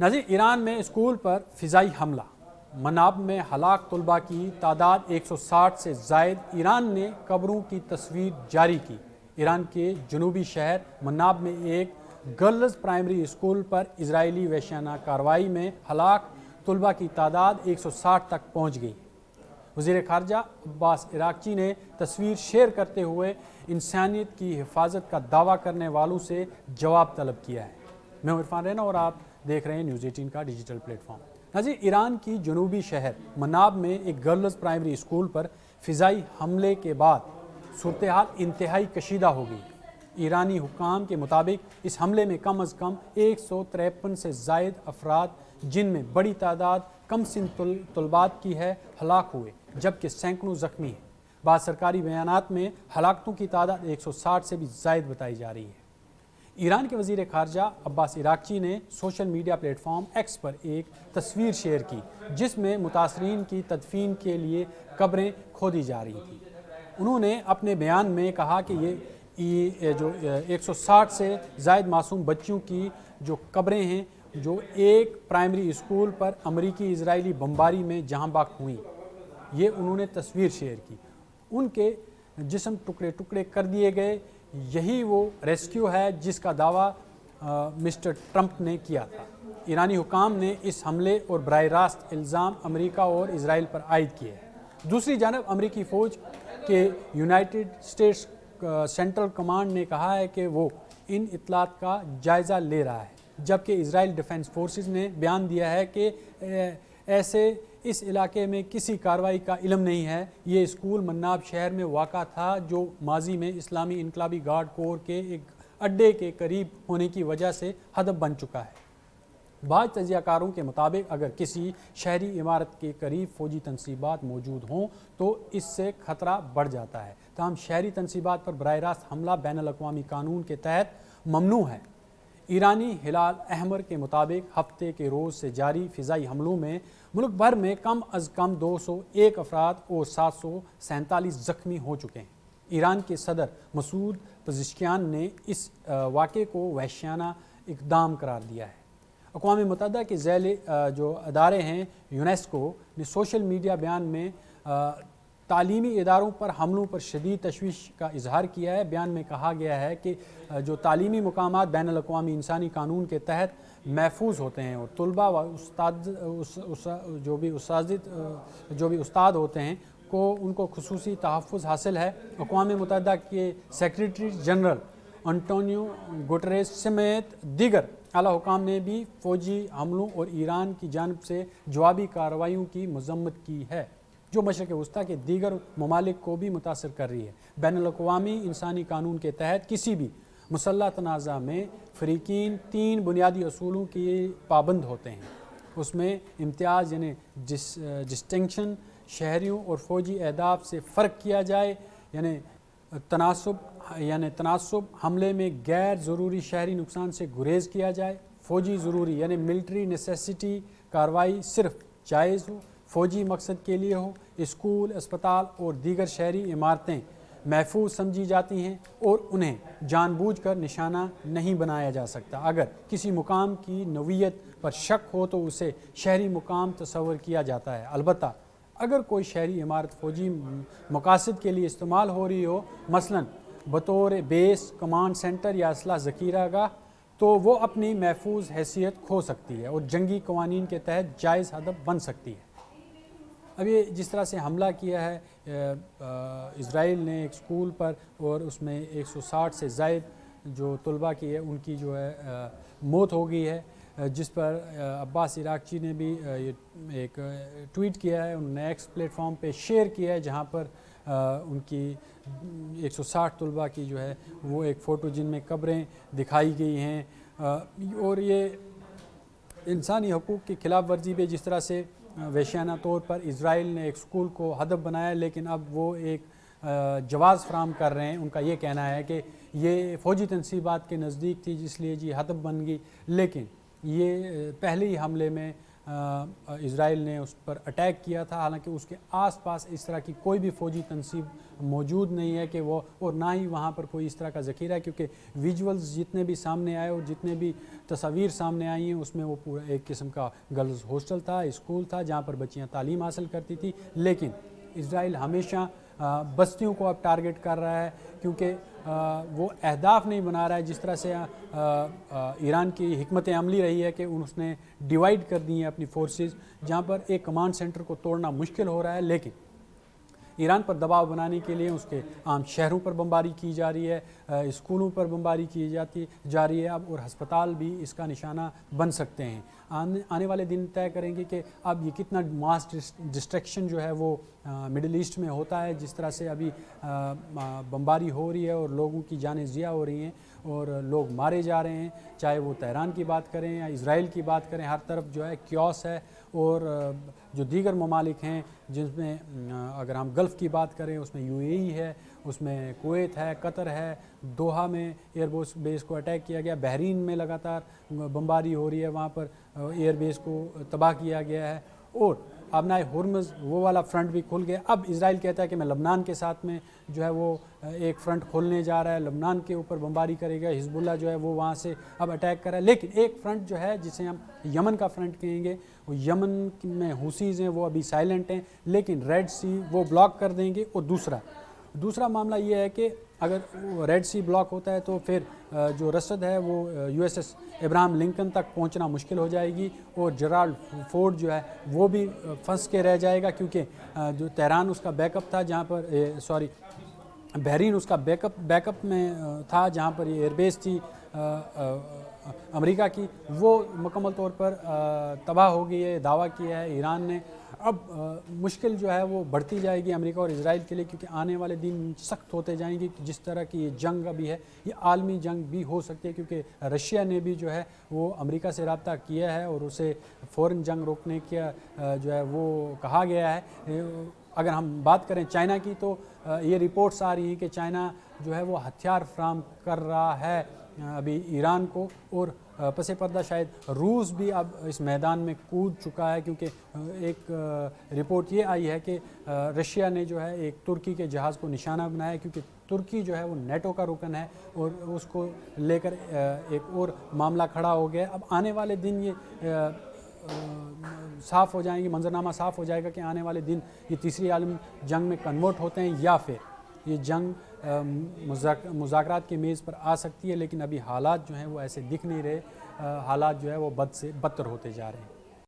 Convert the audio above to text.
ناظرین، ایران میں اسکول پر فضائی حملہ، مناب میں ہلاک طلباء کی تعداد 160 سے زائد۔ ایران نے قبروں کی تصویر جاری کی۔ ایران کے جنوبی شہر مناب میں ایک گرلز پرائمری اسکول پر اسرائیلی وحشیانہ کارروائی میں ہلاک طلباء کی تعداد 160 تک پہنچ گئی۔ وزیر خارجہ عباس عراقچی نے تصویر شیئر کرتے ہوئے انسانیت کی حفاظت کا دعویٰ کرنے والوں سے جواب طلب کیا ہے۔ میں ہوں عرفان رینا اور آپ دیکھ رہے ہیں نیوز 18 کا ڈیجیٹل پلیٹ فارم۔ ناظرین، ایران کی جنوبی شہر مناب میں ایک گرلز پرائمری اسکول پر فضائی حملے کے بعد صورتحال انتہائی کشیدہ ہو گئی۔ ایرانی حکام کے مطابق اس حملے میں کم از کم 153 سے زائد افراد، جن میں بڑی تعداد کم سن طلبات کی ہے، ہلاک ہوئے، جبکہ سینکڑوں زخمی ہیں۔ بعض سرکاری بیانات میں ہلاکتوں کی تعداد 160 سے بھی زائد بتائی جا رہی ہے۔ ایران کے وزیر خارجہ عباس عراقچی نے social media platform X پر ایک تصویر شیئر کی، جس میں متاثرین کی تدفین کے لیے قبریں کھودی جا رہی تھیں۔ انہوں نے اپنے بیان میں کہا کہ یہ جو 160 سے زائد معصوم بچوں کی جو قبریں ہیں، جو ایک پرائمری اسکول پر امریکی اسرائیلی بمباری میں جہاں بخت ہوئیں، یہ انہوں نے تصویر شیئر کی۔ ان کے جسم ٹکڑے ٹکڑے کر دیے گئے۔ یہی وہ ریسکیو ہے جس کا دعویٰ مسٹر ٹرمپ نے کیا تھا۔ ایرانی حکام نے اس حملے اور براہ راست الزام امریکہ اور اسرائیل پر عائد کیے ہیں۔ دوسری جانب امریکی فوج کے یونائٹڈ اسٹیٹس سینٹرل کمانڈ نے کہا ہے کہ وہ ان اطلاعات کا جائزہ لے رہا ہے، جبکہ اسرائیل ڈیفنس فورسز نے بیان دیا ہے کہ ایسے اس علاقے میں کسی کارروائی کا علم نہیں ہے۔ یہ اسکول مناب شہر میں واقع تھا، جو ماضی میں اسلامی انقلابی گارڈ کور کے ایک اڈے کے قریب ہونے کی وجہ سے ہدف بن چکا ہے۔ بعض تجزیہ کاروں کے مطابق اگر کسی شہری عمارت کے قریب فوجی تنصیبات موجود ہوں تو اس سے خطرہ بڑھ جاتا ہے، تاہم شہری تنصیبات پر براہ راست حملہ بین الاقوامی قانون کے تحت ممنوع ہے۔ ایرانی ہلال احمر کے مطابق ہفتے کے روز سے جاری فضائی حملوں میں ملک بھر میں کم از کم 201 افراد اور 747 زخمی ہو چکے ہیں۔ ایران کے صدر مسعود پزشکیان نے اس واقعے کو وحشیانہ اقدام قرار دیا ہے۔ اقوام متحدہ کے ذیلی جو ادارے ہیں، یونیسکو نے سوشل میڈیا بیان میں تعلیمی اداروں پر حملوں پر شدید تشویش کا اظہار کیا ہے۔ بیان میں کہا گیا ہے کہ جو تعلیمی مقامات بین الاقوامی انسانی قانون کے تحت محفوظ ہوتے ہیں اور طلباء و جو بھی استاد ہوتے ہیں ان کو خصوصی تحفظ حاصل ہے۔ اقوام متحدہ کے سیکریٹری جنرل انٹونیو گوٹریس سمیت دیگر اعلیٰ حکام نے بھی فوجی حملوں اور ایران کی جانب سے جوابی کارروائیوں کی مذمت کی ہے، جو مشرق وسطیٰ کے دیگر ممالک کو بھی متاثر کر رہی ہے۔ بین الاقوامی انسانی قانون کے تحت کسی بھی مسلح تنازع میں فریقین 3 بنیادی اصولوں کی پابند ہوتے ہیں۔ اس میں امتیاز یعنی ڈسٹنکشن، شہریوں اور فوجی اہداف سے فرق کیا جائے، یعنی تناسب، حملے میں غیر ضروری شہری نقصان سے گریز کیا جائے، فوجی ضروری یعنی ملٹری نیسیسٹی کارروائی صرف جائز ہو، فوجی مقصد کے لیے ہو، اسکول، اسپتال اور دیگر شہری عمارتیں محفوظ سمجھی جاتی ہیں اور انہیں جان بوجھ کر نشانہ نہیں بنایا جا سکتا۔ اگر کسی مقام کی نوعیت پر شک ہو تو اسے شہری مقام تصور کیا جاتا ہے۔ البتہ اگر کوئی شہری عمارت فوجی مقاصد کے لیے استعمال ہو رہی ہو، مثلاً بطور بیس، کمانڈ سینٹر یا اسلحہ ذخیرہ گاہ، تو وہ اپنی محفوظ حیثیت کھو سکتی ہے اور جنگی قوانین کے تحت جائز ہدف بن سکتی ہے۔ اب یہ جس طرح سے حملہ کیا ہے اسرائیل نے ایک اسکول پر، اور اس میں 160 سے زائد جو طلباء کی ہے ان کی جو ہے موت ہو گئی ہے، جس پر عباس عراقچی نے بھی ایک ٹویٹ کیا ہے، انہوں نے ایکس پلیٹ فارم پہ شیئر کیا ہے، جہاں پر ان کی 160 طلباء کی جو ہے وہ ایک فوٹو جن میں قبریں دکھائی گئی ہیں۔ اور یہ انسانی حقوق کی خلاف ورزی بھی، جس طرح سے وحشیانہ طور پر اسرائیل نے ایک اسکول کو ہدف بنایا، لیکن اب وہ ایک جواز فراہم کر رہے ہیں۔ ان کا یہ کہنا ہے کہ یہ فوجی تنصیبات کے نزدیک تھی، جس لیے ہدف بن گئی، لیکن یہ پہلے ہی حملے میں اسرائیل نے اس پر اٹیک کیا تھا، حالانکہ اس کے آس پاس اس طرح کی کوئی بھی فوجی تنصیب موجود نہیں ہے کہ وہ، اور نہ ہی وہاں پر کوئی اس طرح کا ذخیرہ ہے، کیونکہ ویژولز جتنے بھی سامنے آئے اور جتنے بھی تصاویر سامنے آئی ہیں اس میں وہ پورا ایک قسم کا گرلز ہاسٹل تھا، اسکول تھا جہاں پر بچیاں تعلیم حاصل کرتی تھی. لیکن اسرائیل ہمیشہ بستیوں کو اب ٹارگٹ کر رہا ہے، کیونکہ وہ اہداف نہیں بنا رہا ہے جس طرح سے ایران کی حکمت عملی رہی ہے کہ اس نے ڈیوائیڈ کر دی ہیں اپنی فورسز، جہاں پر ایک کمانڈ سینٹر کو توڑنا مشکل ہو رہا ہے. لیکن ایران پر دباؤ بنانے کے لیے اس کے عام شہروں پر بمباری کی جا رہی ہے، اسکولوں پر بمباری کی جا رہی ہے اب، اور ہسپتال بھی اس کا نشانہ بن سکتے ہیں. آنے والے دن طے کریں گے کہ اب یہ کتنا ماس ڈسٹریکشن جو ہے وہ مڈل ایسٹ میں ہوتا ہے، جس طرح سے ابھی بمباری ہو رہی ہے اور لوگوں کی جانیں ضیاع ہو رہی ہیں اور لوگ مارے جا رہے ہیں، چاہے وہ تہران کی بات کریں یا اسرائیل کی بات کریں، ہر طرف جو ہے کیوس ہے. اور جو دیگر ممالک ہیں جن میں اگر ہم گلف کی بات کریں اس میں UAE ہے، اس میں کویت ہے، قطر ہے، دوحہ میں ایئر بیس کو اٹیک کیا گیا، بحرین میں لگاتار بمباری ہو رہی ہے، وہاں پر ایئر بیس کو تباہ کیا گیا ہے. اور ابنائے ہرمز وہ والا فرنٹ بھی کھل گیا. اب اسرائیل کہتا ہے کہ میں لبنان کے ساتھ میں جو ہے وہ ایک فرنٹ کھولنے جا رہا ہے، لبنان کے اوپر بمباری کرے گا، حزب اللہ جو ہے وہ وہاں سے اب اٹیک کر رہا ہے. لیکن ایک فرنٹ جو ہے جسے ہم یمن کا فرنٹ کہیں گے، وہ یمن میں حوثیز ہیں، وہ ابھی سائلنٹ ہیں، لیکن ریڈ سی وہ بلاک کر دیں گے. اور دوسرا معاملہ یہ ہے کہ اگر ریڈ سی بلاک ہوتا ہے تو پھر جو رسد ہے وہ USS ابراہم لنکن تک پہنچنا مشکل ہو جائے گی، اور جرالڈ فورڈ جو ہے وہ بھی پھنس کے رہ جائے گا، کیونکہ جو تہران اس کا بیک اپ تھا، جہاں پر بحرین اس کا بیک اپ میں تھا، جہاں پر یہ ایئر بیس تھی امریکہ کی، وہ مکمل طور پر تباہ ہو گئی ہے، دعویٰ کیا ہے ایران نے. اب مشکل جو ہے وہ بڑھتی جائے گی امریکہ اور اسرائیل کے لیے، کیونکہ آنے والے دن سخت ہوتے جائیں گے. جس طرح کی یہ جنگ ابھی ہے یہ عالمی جنگ بھی ہو سکتی ہے، کیونکہ رشیا نے بھی جو ہے وہ امریکہ سے رابطہ کیا ہے اور اسے فوراً جنگ روکنے کا جو ہے وہ کہا گیا ہے. اگر ہم بات کریں چائنا کی تو یہ رپورٹس آ رہی ہیں کہ چائنا جو ہے وہ ہتھیار فراہم کر رہا ہے ابھی ایران کو، اور پس پردہ شاید روس بھی اب اس میدان میں کود چکا ہے، کیونکہ ایک رپورٹ یہ آئی ہے کہ رشیا نے جو ہے ایک ترکی کے جہاز کو نشانہ بنایا، کیونکہ ترکی جو ہے وہ نیٹو کا رکن ہے اور اس کو لے کر ایک اور معاملہ کھڑا ہو گیا. اب آنے والے دن یہ صاف ہو جائیں گے، منظرنامہ صاف ہو جائے گا کہ آنے والے دن یہ تیسری عالمی جنگ میں کنورٹ ہوتے ہیں یا پھر یہ جنگ مذاکرات کے میز پر آ سکتی ہے. لیکن ابھی حالات جو ہیں وہ ایسے دکھ نہیں رہے، حالات جو ہے وہ بد سے بدتر ہوتے جا رہے ہیں.